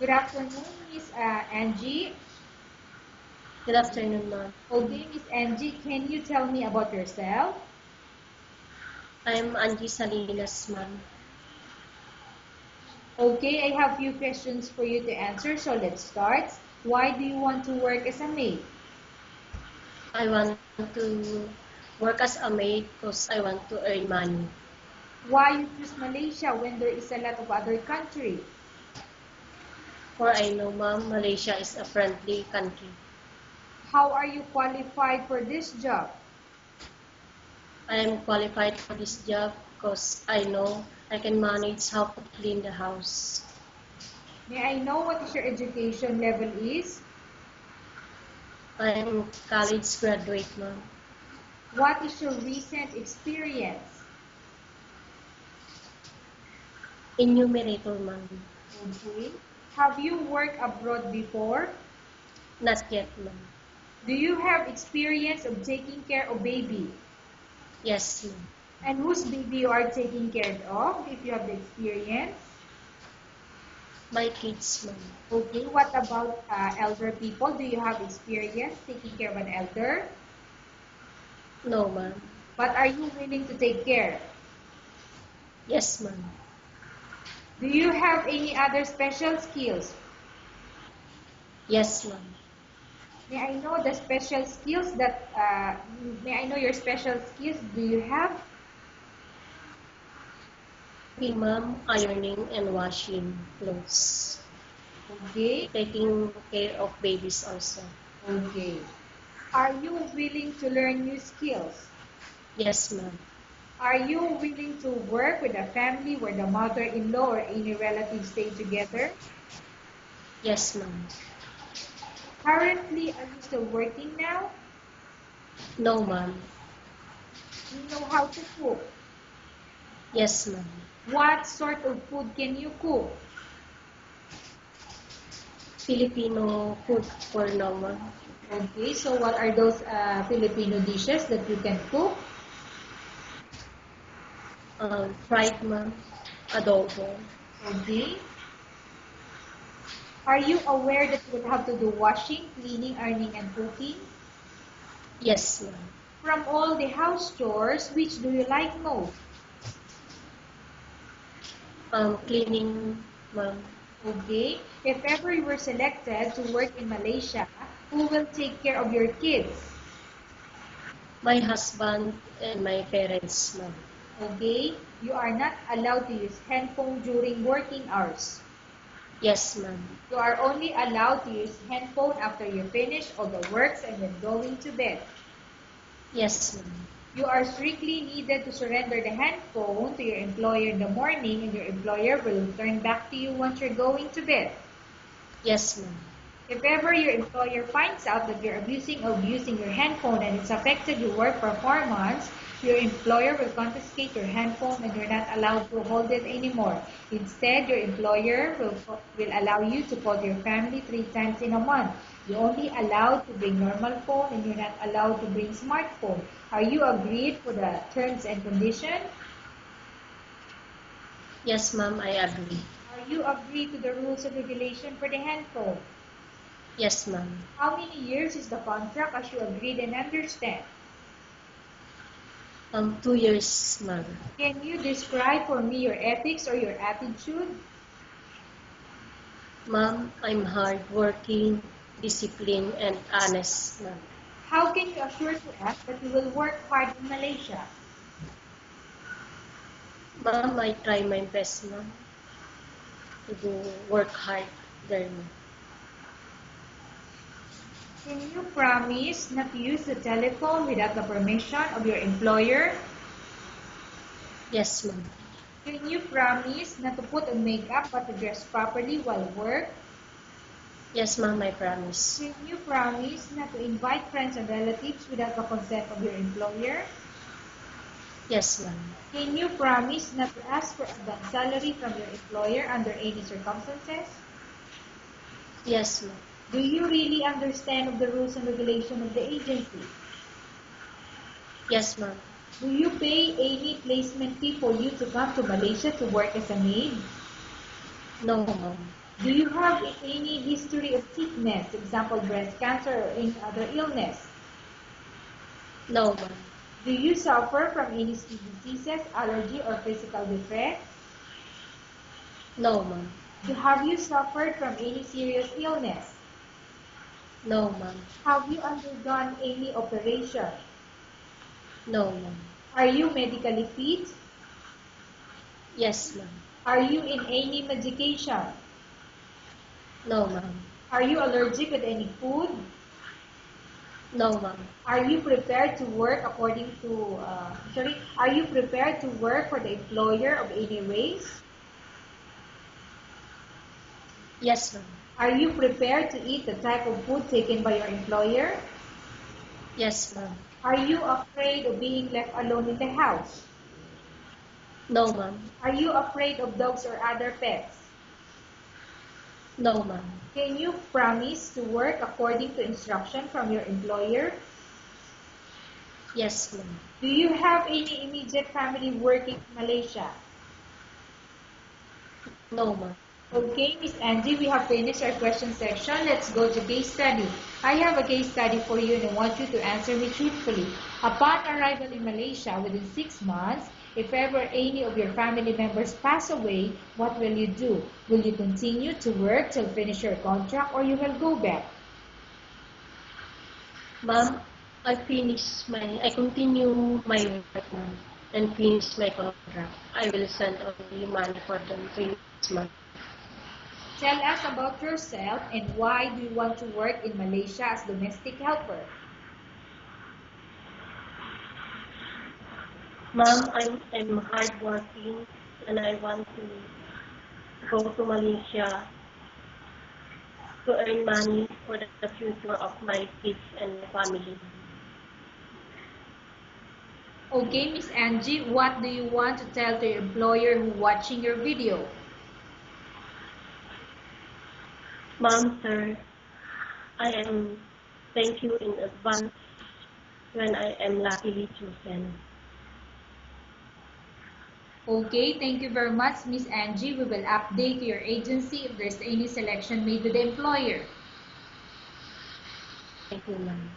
Good afternoon, Miss Angie. Good afternoon, ma'am. Okay, Miss Angie, can you tell me about yourself? I'm Angie Salinas, ma'am. Okay, I have few questions for you to answer, so let's start. Why do you want to work as a maid? I want to work as a maid because I want to earn money. Why you choose Malaysia when there is a lot of other country? For I know, ma'am, Malaysia is a friendly country. How are you qualified for this job? I am qualified for this job because I know I can manage how to clean the house. May I know what is your education level is? I'm college graduate, ma'am. What is your recent experience? Enumerator, ma'am. Okay. Have you worked abroad before? Not yet, ma'am. Do you have experience of taking care of baby? Yes, ma'am. And whose baby you are taking care of, if you have the experience? My kids, ma'am. Okay, what about elder people? Do you have experience taking care of an elder? No, ma'am. But are you willing to take care? Yes, ma'am. Do you have any other special skills? Yes, ma'am. May I know the special skills that, may I know your special skills do you have? Cooking, ma'am, ironing and washing clothes. Okay, Taking care of babies also. okay. Are you willing to learn new skills? Yes, ma'am. Are you willing to work with a family where the mother-in-law or any relatives stay together? Yes, ma'am. Currently, are you still working now? No, ma'am. Do you know how to cook? Yes, ma'am. What sort of food can you cook? Filipino food for now, ma'am. Okay, so what are those Filipino dishes that you can cook? Fried, ma'am. Adobo. Okay. Are you aware that you will have to do washing, cleaning, ironing, and cooking? Yes, ma'am. From all the house chores, which do you like most? Cleaning, ma'am. Okay. If ever you were selected to work in Malaysia, who will take care of your kids? My husband and my parents, ma'am. Okay. You are not allowed to use handphone during working hours. Yes, ma'am. You are only allowed to use handphone after you finish all the works and then going to bed. Yes, ma'am. You are strictly needed to surrender the handphone to your employer in the morning, and your employer will return back to you once you're going to bed. Yes, ma'am. If ever your employer finds out that you're abusing or using your handphone and it's affected your work performance, your employer will confiscate your handphone and you're not allowed to hold it anymore. Instead, your employer will allow you to call your family 3 times in a month. You're only allowed to bring normal phone and you're not allowed to bring smartphone. Are you agreed for the terms and conditions? Yes, ma'am, I agree. Are you agreed to the rules and regulation for the handphone? Yes, ma'am. How many years is the contract as you agreed and understand? 2 years, ma'am. Can you describe for me your ethics or your attitude? Ma'am, I'm hardworking, disciplined, and honest, ma'am. How can you assure to us that you will work hard in Malaysia? Ma'am, I try my best, ma'am, to do work hard there, ma'am. Can you promise not to use the telephone without the permission of your employer? Yes, ma'am. Can you promise not to put on makeup but to dress properly while work? Yes, ma'am, I promise. Can you promise not to invite friends and relatives without the consent of your employer? Yes, ma'am. Can you promise not to ask for advance salary from your employer under any circumstances? Yes, ma'am. Do you really understand of the rules and regulation of the agency? Yes, ma'am. Do you pay any placement fee for you to come to Malaysia to work as a maid? No, ma'am. Do you have any history of sickness, example breast cancer or any other illness? No, ma'am. Do you suffer from any skin diseases, allergy, or physical defects? No, ma'am. Have you suffered from any serious illness? No, ma'am. Have you undergone any operation? No, ma'am. Are you medically fit? Yes, ma'am. Are you in any medication? No, ma'am. Are you allergic with any food? No, ma'am. Are you prepared to work according to, are you prepared to work for the employer of any race? Yes, ma'am. Are you prepared to eat the type of food taken by your employer? Yes, ma'am. Are you afraid of being left alone in the house? No, ma'am. Are you afraid of dogs or other pets? No, ma'am. Can you promise to work according to instruction from your employer? Yes, ma'am. Do you have any immediate family working in Malaysia? No, ma'am. Okay, Miss Angie, we have finished our question section. Let's go to case study. I have a case study for you and I want you to answer me truthfully. Upon arrival in Malaysia within 6 months, if ever any of your family members pass away, what will you do? Will you continue to work till finish your contract or you will go back? Ma'am, I continue my work, ma'am, and finish my contract. I will send only money for the 3 months. Tell us about yourself and why do you want to work in Malaysia as domestic helper? Ma'am, I'm hardworking and I want to go to Malaysia to earn money for the future of my kids and my family. Okay, Miss Angie, what do you want to tell to your employer who watching your video? Ma'am, sir, I am thank you in advance when I am luckily chosen. Okay, thank you very much, Miss Angie. We will update your agency if there's any selection made with the employer. Thank you, ma'am.